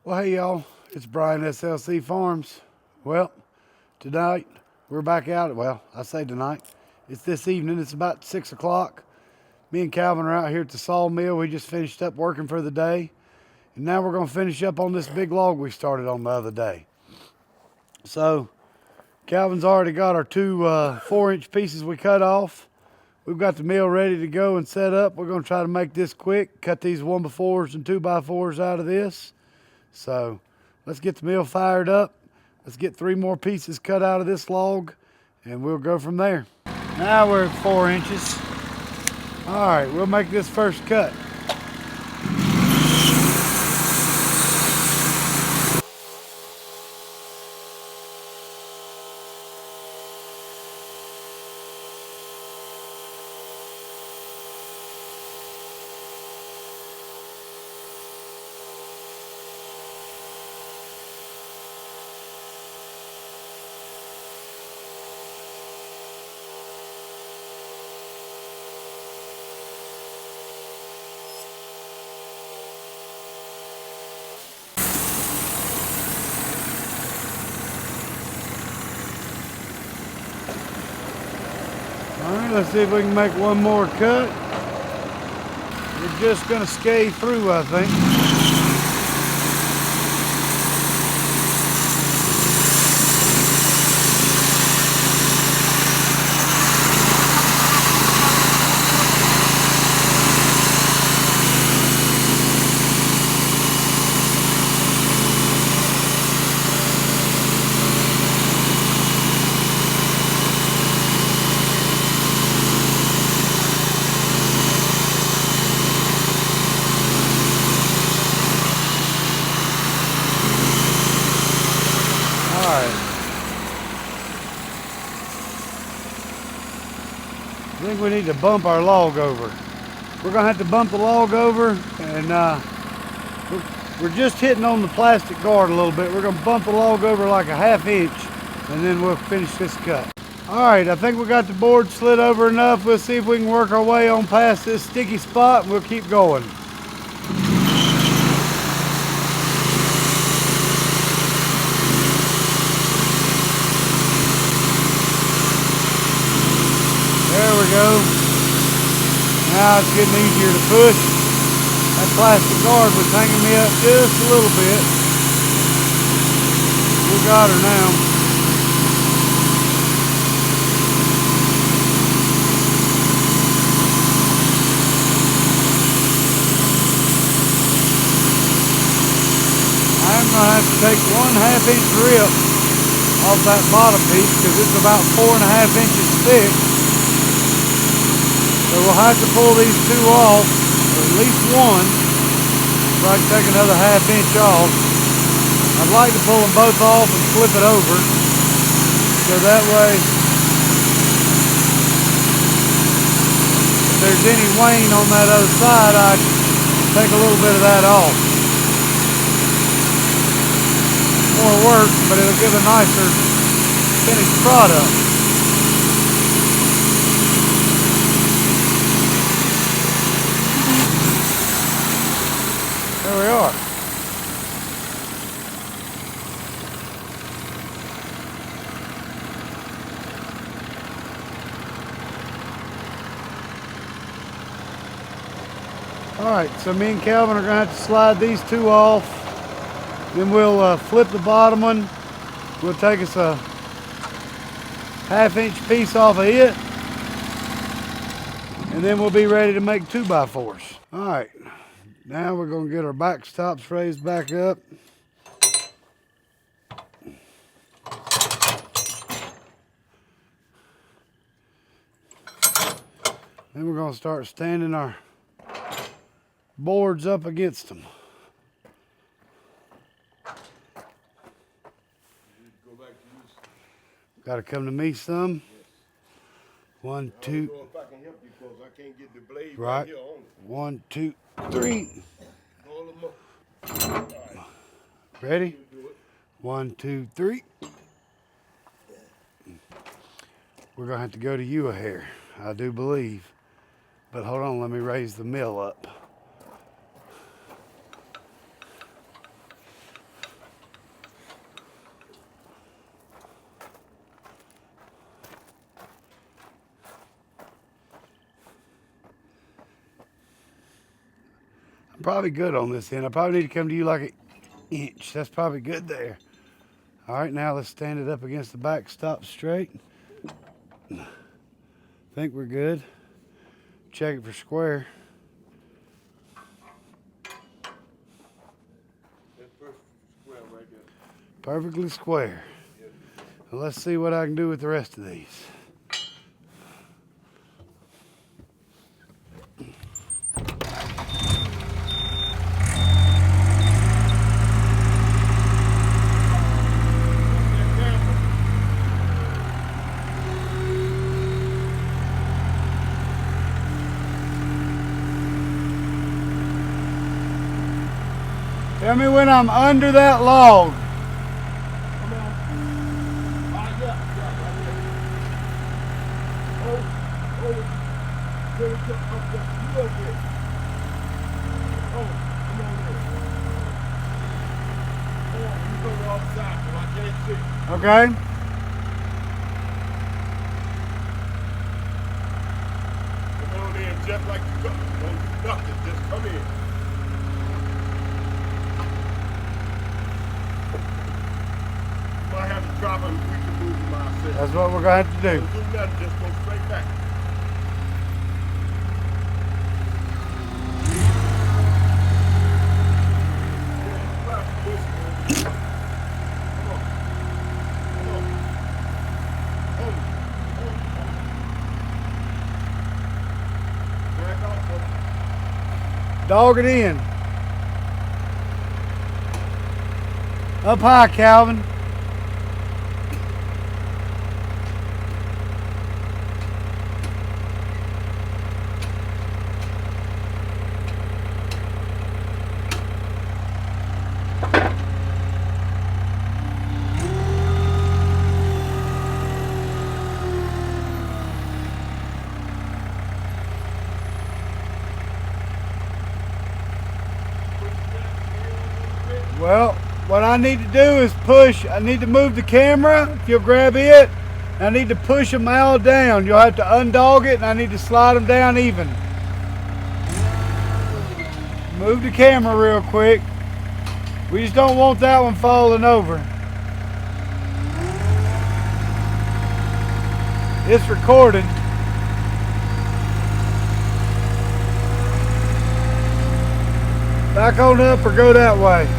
Well, hey y'all, it's Brian SLC Farms. Well, tonight we're back out. Well, I say tonight, it's this evening. It's about 6 o'clock. Me and Calvin are out here at the sawmill. We just finished up working for the day, and now we're going to finish up on this big log we started on the other day. So, Calvin's already got our two 4-inch pieces we cut off. We've got the mill ready to go and set up. We're going to try to make this quick, cut these 1x4s and 2x4s out of this. So let's get the mill fired up. Let's get 3 more pieces cut out of this log, and we'll go from there. Now we're at 4 inches. All right, we'll make this first cut. All right, let's see if we can make one more cut. We're just gonna scale through, I think. I think we need to bump our log over. We're gonna have to bump the log over, and we're just hitting on the plastic guard a little bit. We're gonna bump the log over like a 1/2 inch, and then we'll finish this cut. All right, I think we got the board slid over enough. We'll see if we can work our way on past this sticky spot, and we'll keep going. There we go. Now it's getting easier to push. That plastic guard was hanging me up just a little bit. We got her now. I'm going to have to take 1/2 inch rip off that bottom piece because it's about 4.5 inches thick. So we'll have to pull these 2 off, or at least one. So I can take another 1/2 inch off. I'd like to pull them both off and flip it over. So that way, if there's any wane on that other side, I can take a little bit of that off. More work, but it'll give a nicer finished product. There we are. All right, so me and Calvin are gonna have to slide these 2 off. Then we'll flip the bottom one. We'll take us a 1/2 inch piece off of it. And then we'll be ready to make 2x4s. All right. Now we're going to get our backstops raised back up. Then we're going to start standing our boards up against them. Got to come to me some. 1, 2. I don't know if I can help you because I can't get the blade right here on it. 1, 2, 3. Hold them up. All right. Ready? 1, 2, 3. We're going to have to go to you a hair, I do believe. But hold on, let me raise the mill up. probably good on this end. I probably need to come to you like an inch. That's probably good there. All right, now let's stand it up against the back, stop straight. Think we're good. Check it for square. That's perfect square right there. Perfectly square. Well, let's see what I can do with the rest of these. Tell me when I'm under that log. Come on. Yeah, right there. There we go. Up there. You up there. Come on there. You go to the other side, so I can't see. Okay. Come on in, just like you go. Don't do nothing. Just come in. I have to drop him, we can move him ourselves. That's what we're going to have to do. Don't do nothing, just go straight back. Dog it in. Up high, Calvin. Well, what I need to do is push. I need to move the camera, if you'll grab it. I need to push them all down. You'll have to undog it, and I need to slide them down even. Move the camera real quick. We just don't want that one falling over. It's recorded. Back on up or go that way.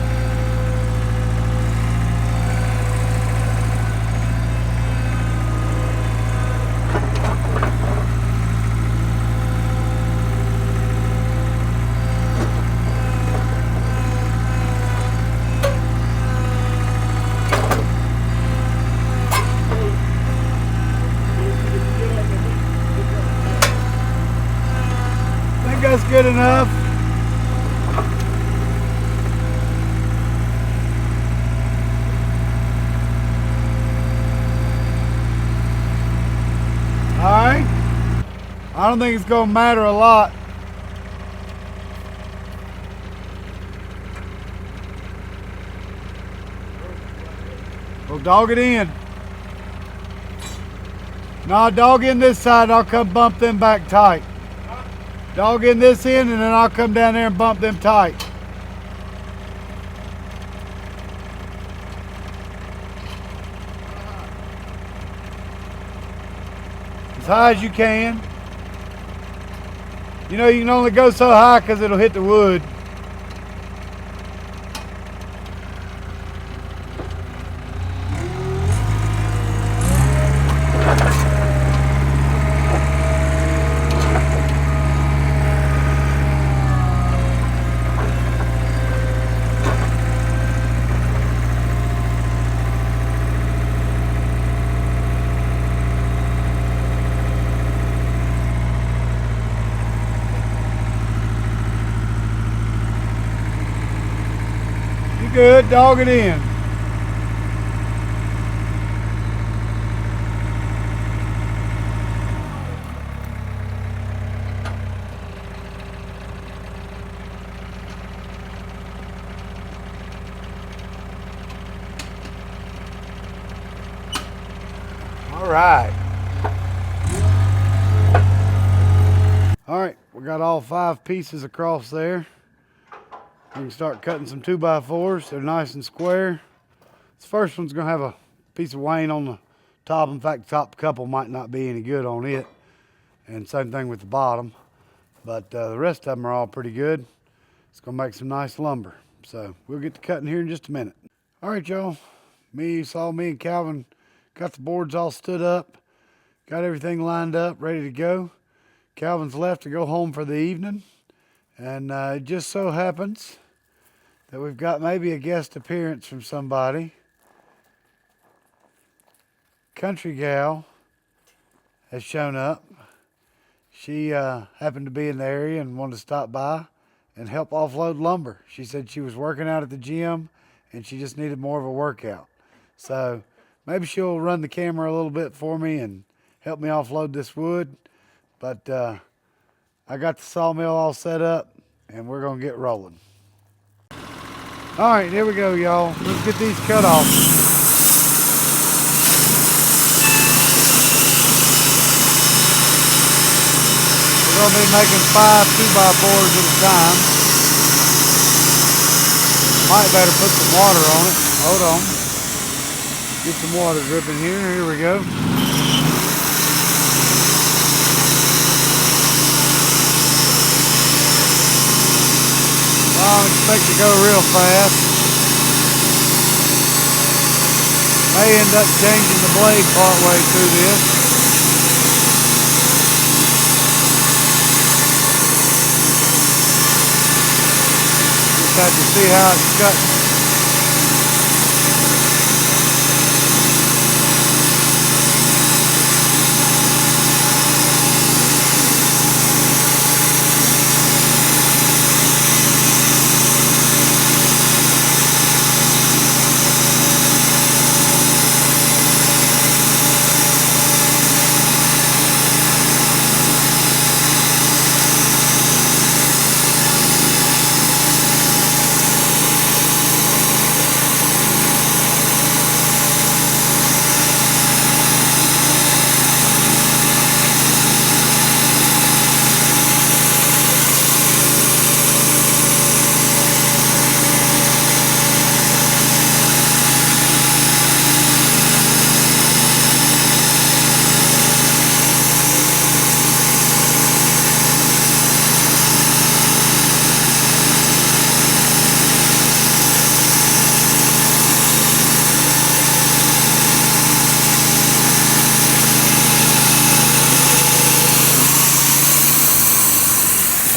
I think that's good enough. Alright, I don't think it's going to matter a lot. Well, dog it in. No, dog in this side, I'll come bump them back tight. Dog in this end, and then I'll come down there and bump them tight. As high as you can. You know, you can only go so high because it'll hit the wood. Good, dog it in. All right. All right, we got all 5 pieces across there. We can start cutting some 2x4s. They're nice and square. This first one's gonna have a piece of wane on the top. In fact, the top couple might not be any good on it. And same thing with the bottom. But the rest of them are all pretty good. It's gonna make some nice lumber. So we'll get to cutting here in just a minute. All right, y'all. Me and Calvin got the boards all stood up. Got everything lined up, ready to go. Calvin's left to go home for the evening. And it just so happens that we've got maybe a guest appearance from somebody. Country gal has shown up. She happened to be in the area and wanted to stop by and help offload lumber. She said she was working out at the gym and she just needed more of a workout. So maybe she'll run the camera a little bit for me and help me offload this wood. But I got the sawmill all set up and we're gonna get rolling. All right, here we go, y'all. Let's get these cut off. We're gonna be making 5 2x4s at a time. Might better put some water on it. Hold on. Get some water dripping here. Here we go. I don't expect to go real fast. May end up changing the blade partway through this. Just have to see how it's cutting.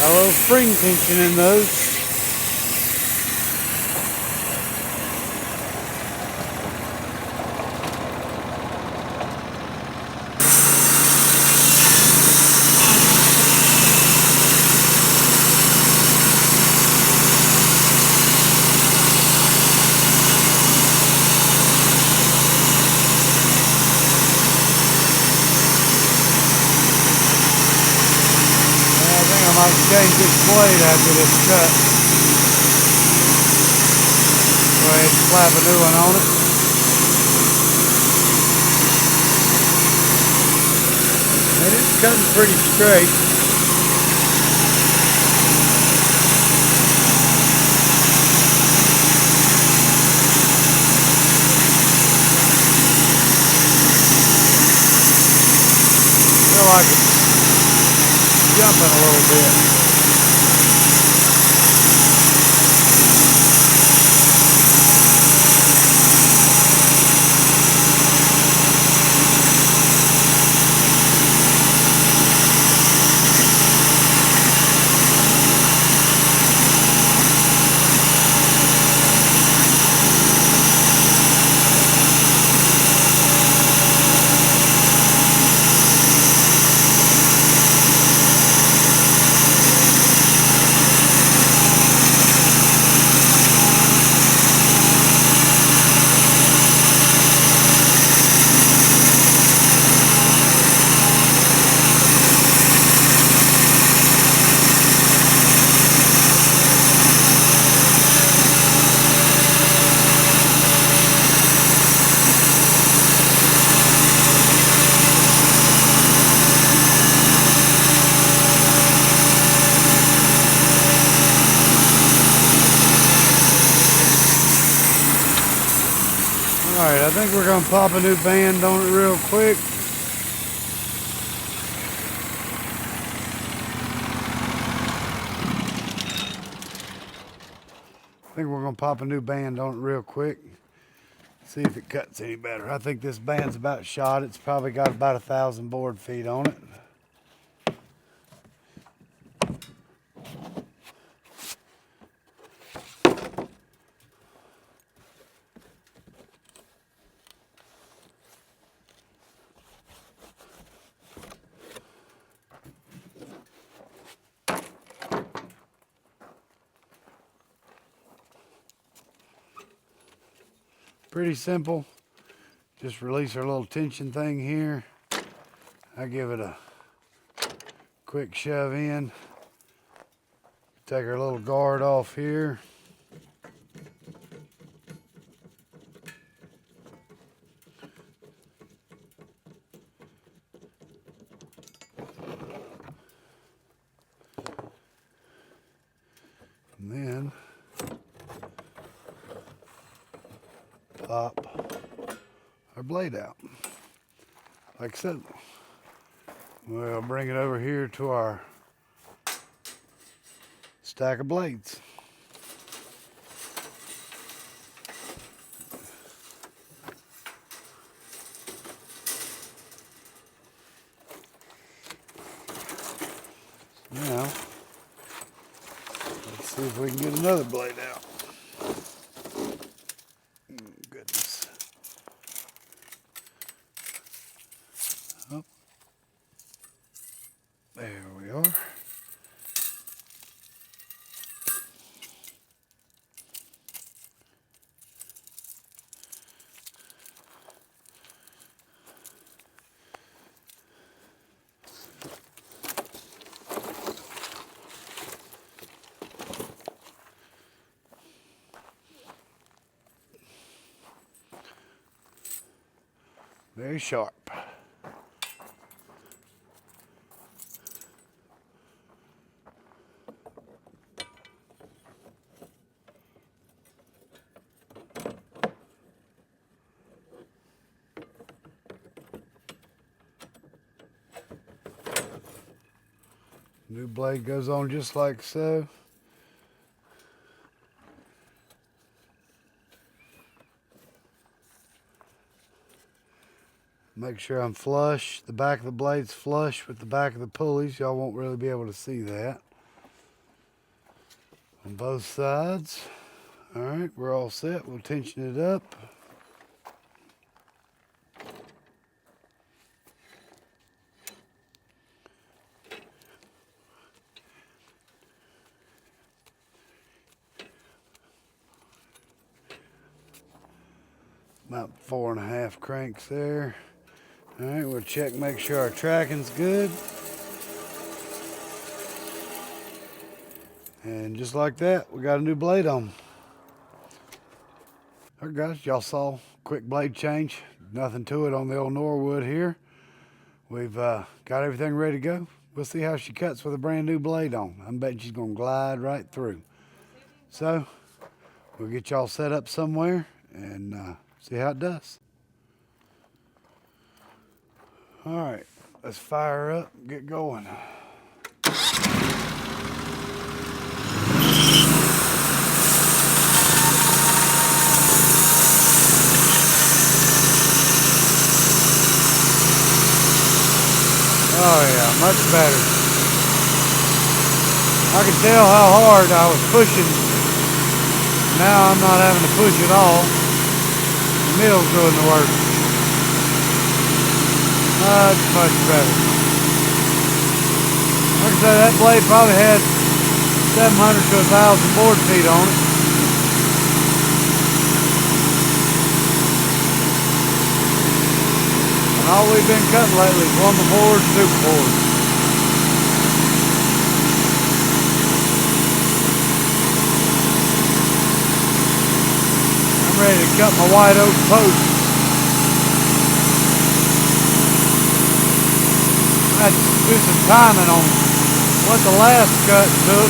Got a little spring tension in those. I might change this blade after this cut. Go ahead and slap a new one on it. And it's cutting pretty straight. Feel like it's jumping a little bit. Alright, I think we're going to pop a new band on it real quick. I think we're going to pop a new band on it real quick. See if it cuts any better. I think this band's about shot. It's probably got about 1,000 board feet on it. Pretty simple. Just release our little tension thing here. I give it a quick shove in. Take our little guard off here. And then pop our blade out. Like so. We'll bring it over here to our stack of blades. Now, let's see if we can get another blade out. Goodness. Oh. There we are. Very sharp. New blade goes on just like so. Make sure I'm flush. The back of the blade's flush with the back of the pulleys. Y'all won't really be able to see that. On both sides. Alright, we're all set. We'll tension it up. About 4.5 cranks there. All right, we'll check, make sure our tracking's good. And just like that, we got a new blade on. All right, guys, y'all saw quick blade change. Nothing to it on the old Norwood here. We've got everything ready to go. We'll see how she cuts with a brand new blade on. I'm betting she's gonna glide right through. So we'll get y'all set up somewhere and see how it does. All right, let's fire her up and get going. Oh yeah, much better. I can tell how hard I was pushing. Now I'm not having to push at all. The mill's doing the work. Much, much better. Like I said, that blade probably had 700 to 1,000 board feet on it. And all we've been cutting lately is lumber boards, super boards. I'm ready to cut my white oak post. I had to do some timing on what the last cut took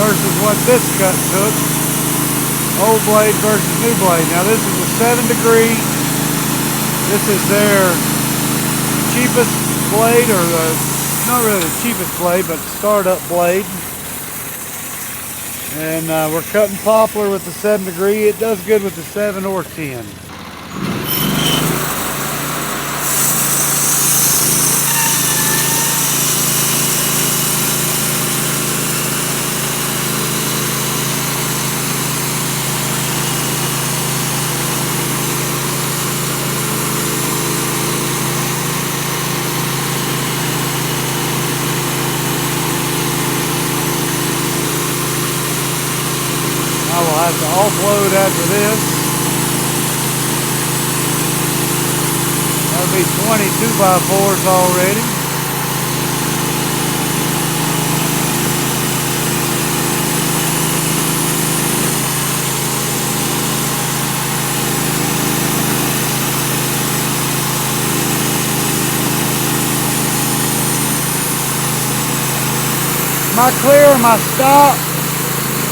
versus what this cut took. Old blade versus new blade. Now this is a 7°. This is their cheapest blade, or not really the cheapest blade, but startup blade. And we're cutting poplar with the 7°. It does good with the 7 or 10. I will have to offload after this. That'll be 20 2x4s already. Am I clear of my stop?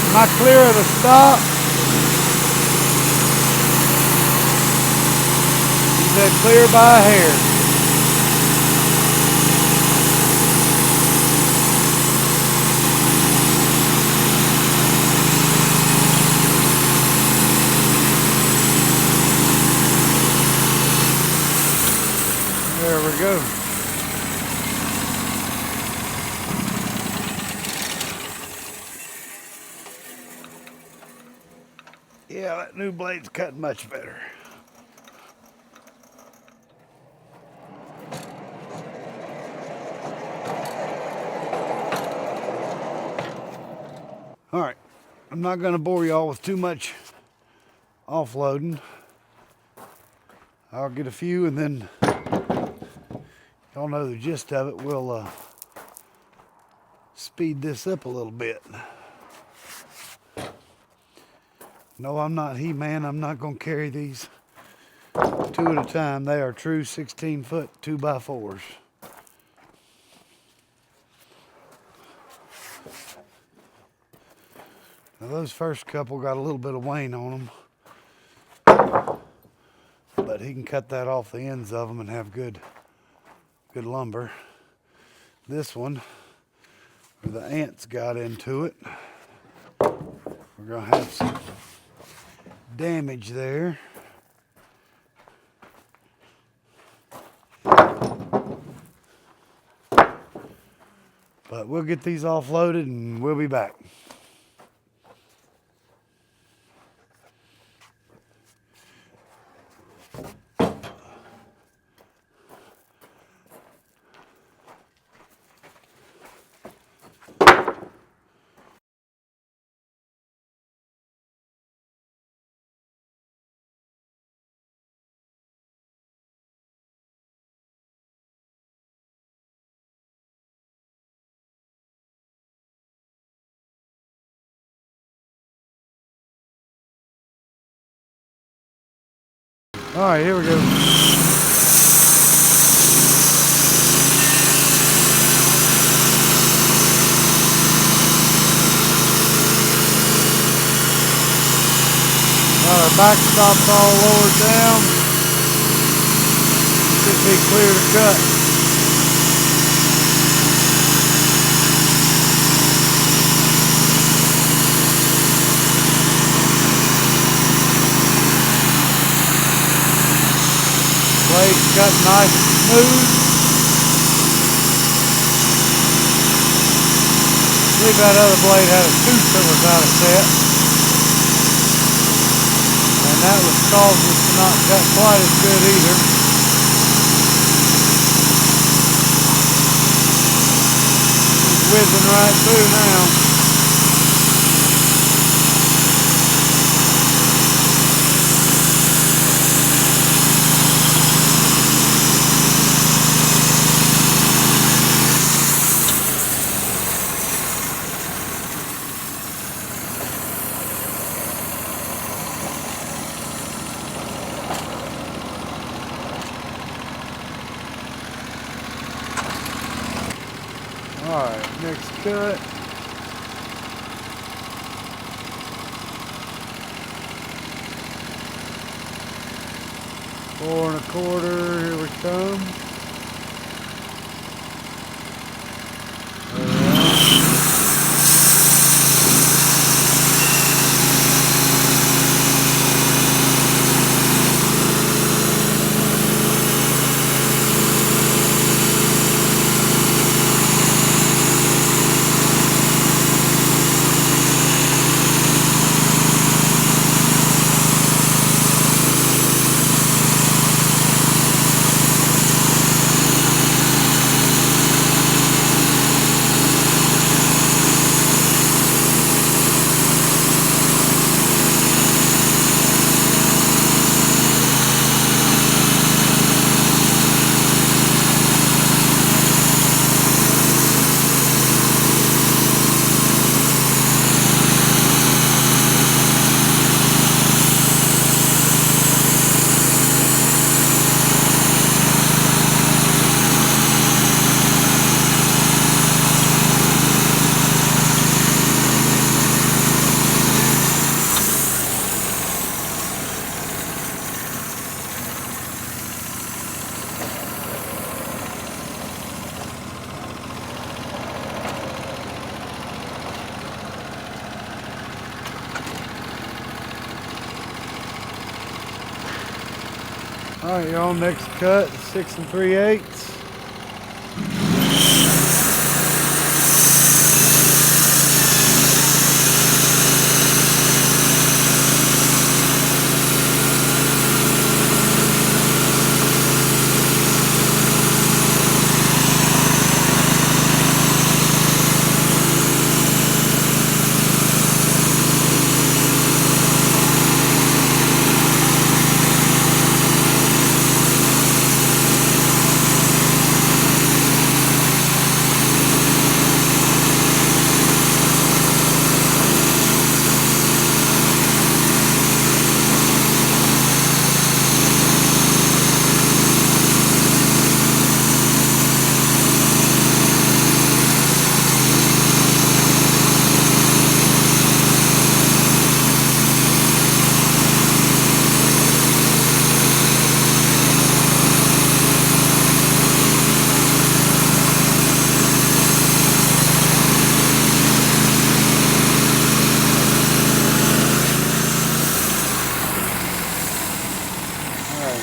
Am I clear of the stop? He said clear by a hair. There we go. Yeah, that new blade's cutting much better. All right, I'm not gonna bore y'all with too much offloading. I'll get a few and then y'all know the gist of it. We'll speed this up a little bit. No, I'm not He-Man. I'm not gonna carry these 2 at a time. They are true 16-foot 2x4s. Now those first couple got a little bit of wane on them, but he can cut that off the ends of them and have good lumber. This one, where the ants got into it, we're gonna have some damage there. But we'll get these offloaded and we'll be back. All right, here we go. Our backstop's all lowered down. Should be clear to cut. Blade's cut nice and smooth. I believe that other blade had a tooth that was out of set. And that was causing us to not cut quite as good either. It's whizzing right through now. All right, next cut. 4 1/4, here we come. All right, y'all, next cut, 6 3/8.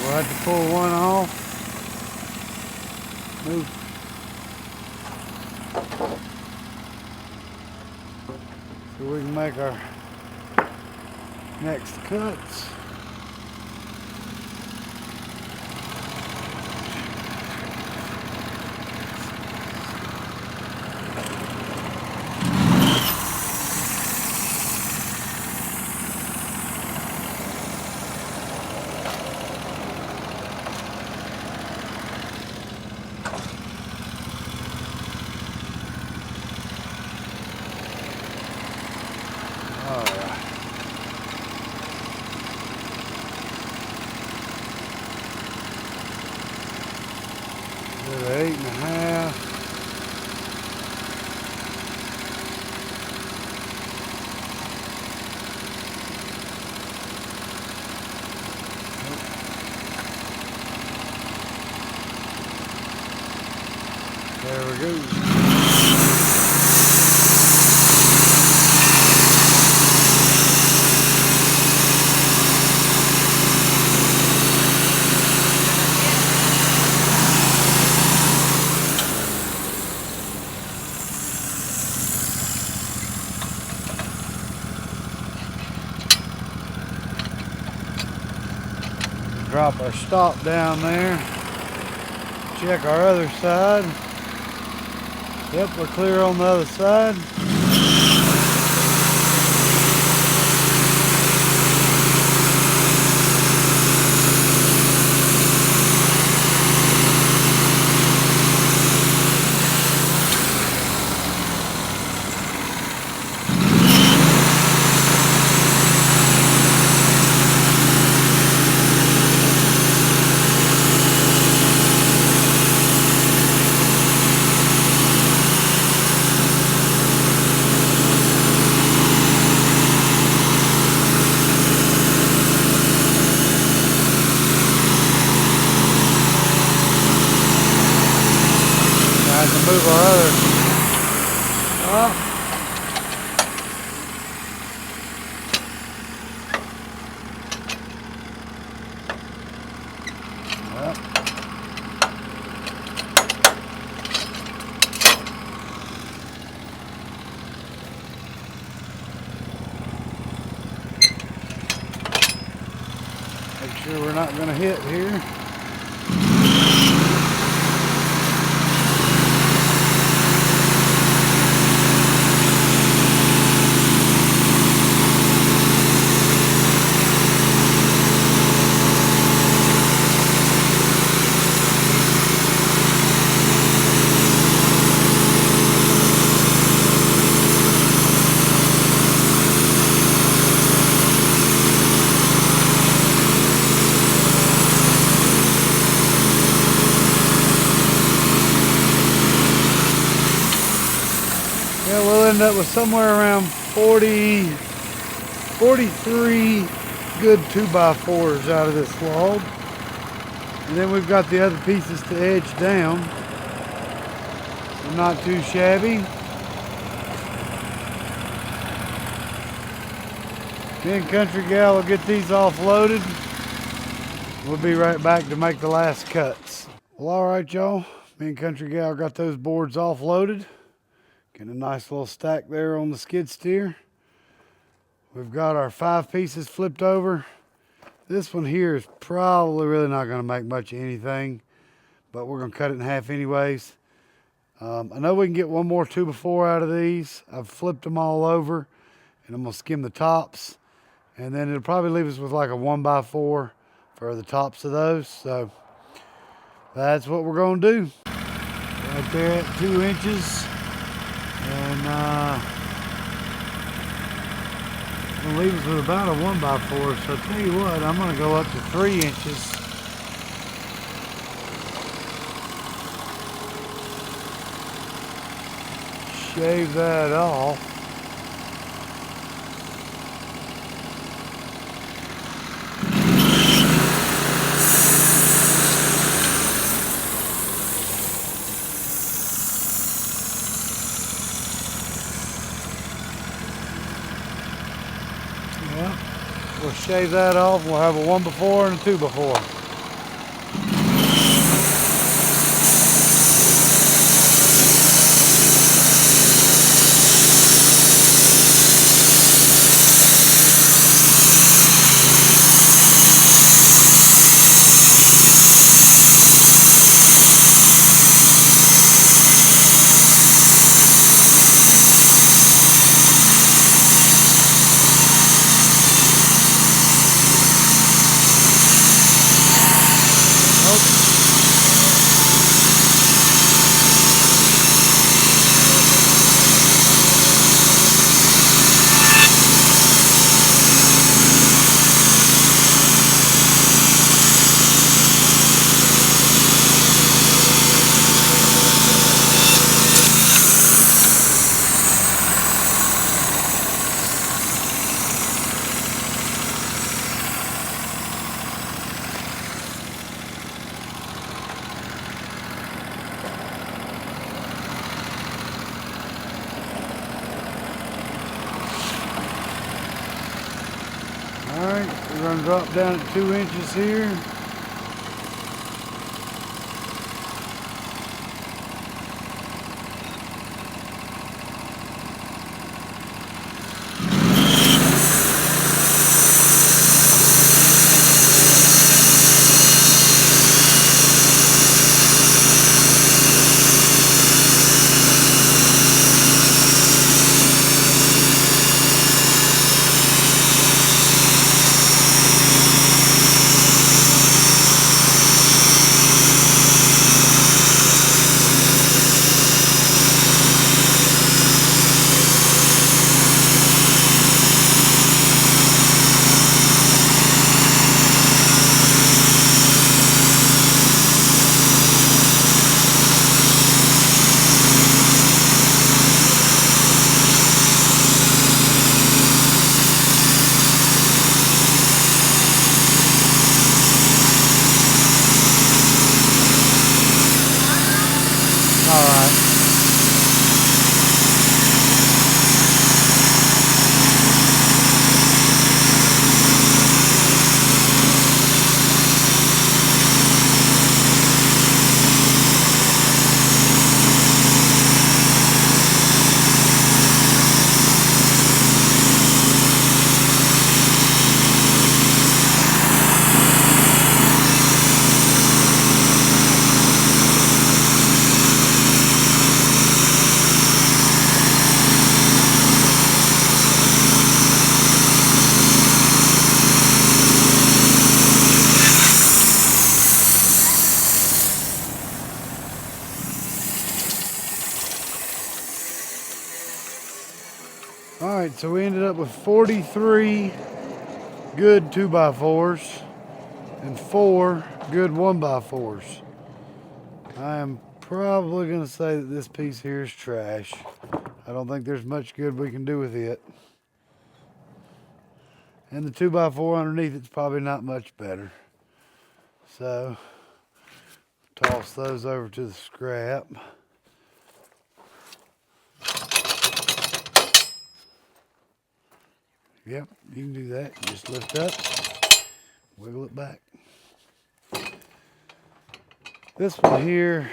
We'll have to pull one off. Move. So we can make our next cuts. Good 8 1/2. There we go. Drop our stop down there. Check our other side. Yep, we're clear on the other side. move our other. Oh. Make sure we're not going to hit here. Yeah, we'll end up with somewhere around 40, 43 good 2x4s out of this log. And then we've got the other pieces to edge down. So not too shabby. Me and Country Gal will get these offloaded. We'll be right back to make the last cuts. Well, all right, y'all. Me and Country Gal got those boards offloaded. Get a nice little stack there on the skid steer. We've got our 5 pieces flipped over. This one here is probably really not going to make much of anything, but we're going to cut it in half anyways. I know we can get one more 2x4 out of these. I've flipped them all over, and I'm going to skim the tops, and then it'll probably leave us with like a 1x4 for the tops of those. So that's what we're going to do. Right there at 2 inches. And we'll leave us with about a 1x4. So I'll tell you what, I'm going to go up to 3 inches. Shave that off. Yeah, we'll shave that off. We'll have a 1x4 and a 2x4. Alright, we're going to drop down at 2 inches here. Alright, so we ended up with 43 good 2x4s and 4 good 1x4s. I am probably going to say that this piece here is trash. I don't think there's much good we can do with it. And the 2x4 underneath it's probably not much better. So, toss those over to the scrap. Yep, you can do that. Just lift up, wiggle it back. This one here,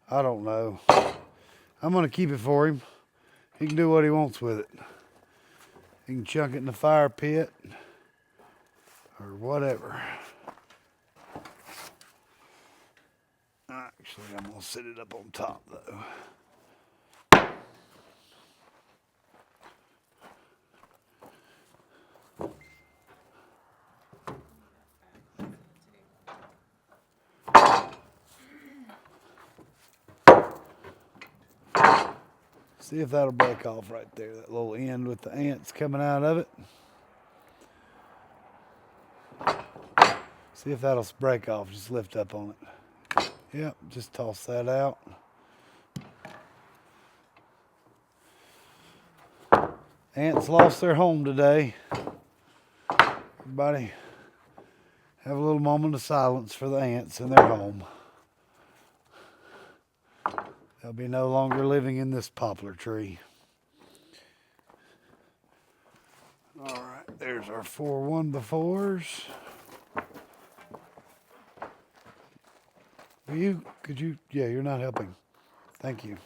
I don't know. I'm going to keep it for him. He can do what he wants with it. He can chunk it in the fire pit or whatever. Actually, I'm going to set it up on top though. See if that'll break off right there, that little end with the ants coming out of it. See if that'll break off, just lift up on it. Yep, just toss that out. Ants lost their home today. Everybody have a little moment of silence for the ants in their home. They'll be no longer living in this poplar tree. All right, there's our 4 1x4s. Could you, yeah, you're not helping. Thank you.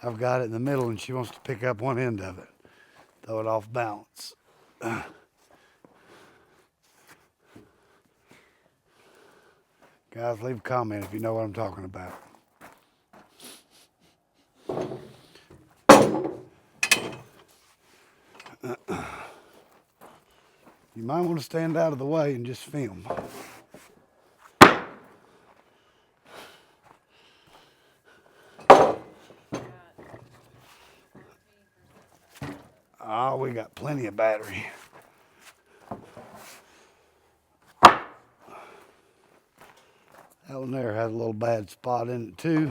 I've got it in the middle and she wants to pick up one end of it. Throw it off balance. Guys, leave a comment if you know what I'm talking about. You might want to stand out of the way and just film. Oh, we got plenty of battery. That one there had a little bad spot in it too.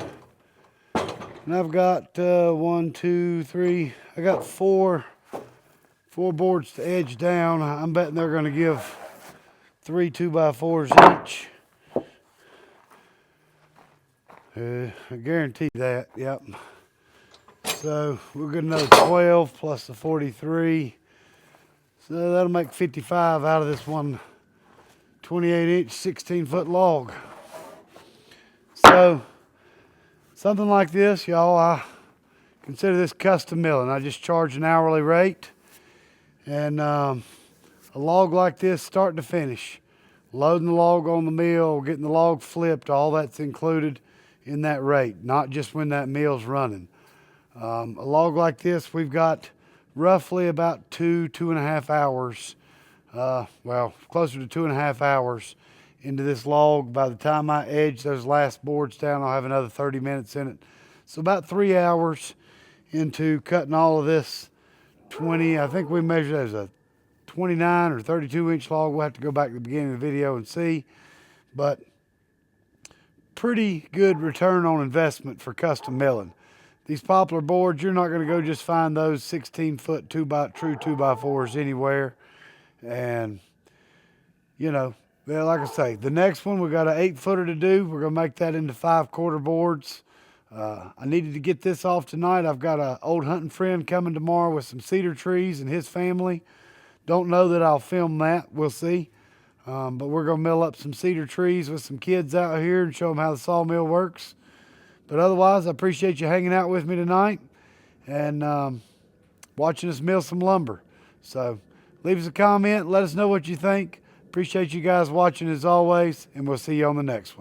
And I've got 1, 2, 3. I got four boards to edge down. I'm betting they're going to give 3 2x4s each. I guarantee that. Yep. So we're good another 12 plus the 43. So that'll make 55 out of this one 28-inch, 16-foot log. So something like this, y'all, I consider this custom milling. I just charge an hourly rate. And a log like this, start to finish, loading the log on the mill, getting the log flipped, all that's included in that rate, not just when that mill's running. A log like this, we've got roughly about 2.5 hours, well, closer to 2.5 hours into this log. By the time I edge those last boards down, I'll have another 30 minutes in it. So about 3 hours into cutting all of this 20, I think we measured as a 29 or 32-inch log. We'll have to go back to the beginning of the video and see. But pretty good return on investment for custom milling. These poplar boards, you're not going to go just find those 16-foot true 2x4s anywhere. And, you know, well, like I say, the next one, we got an 8-footer to do. We're going to make that into 5/4 boards. I needed to get this off tonight. I've got an old hunting friend coming tomorrow with some cedar trees and his family. Don't know that I'll film that. We'll see. But we're going to mill up some cedar trees with some kids out here and show them how the sawmill works. But otherwise, I appreciate you hanging out with me tonight and watching us mill some lumber. So leave us a comment. Let us know what you think. Appreciate you guys watching as always, and we'll see you on the next one.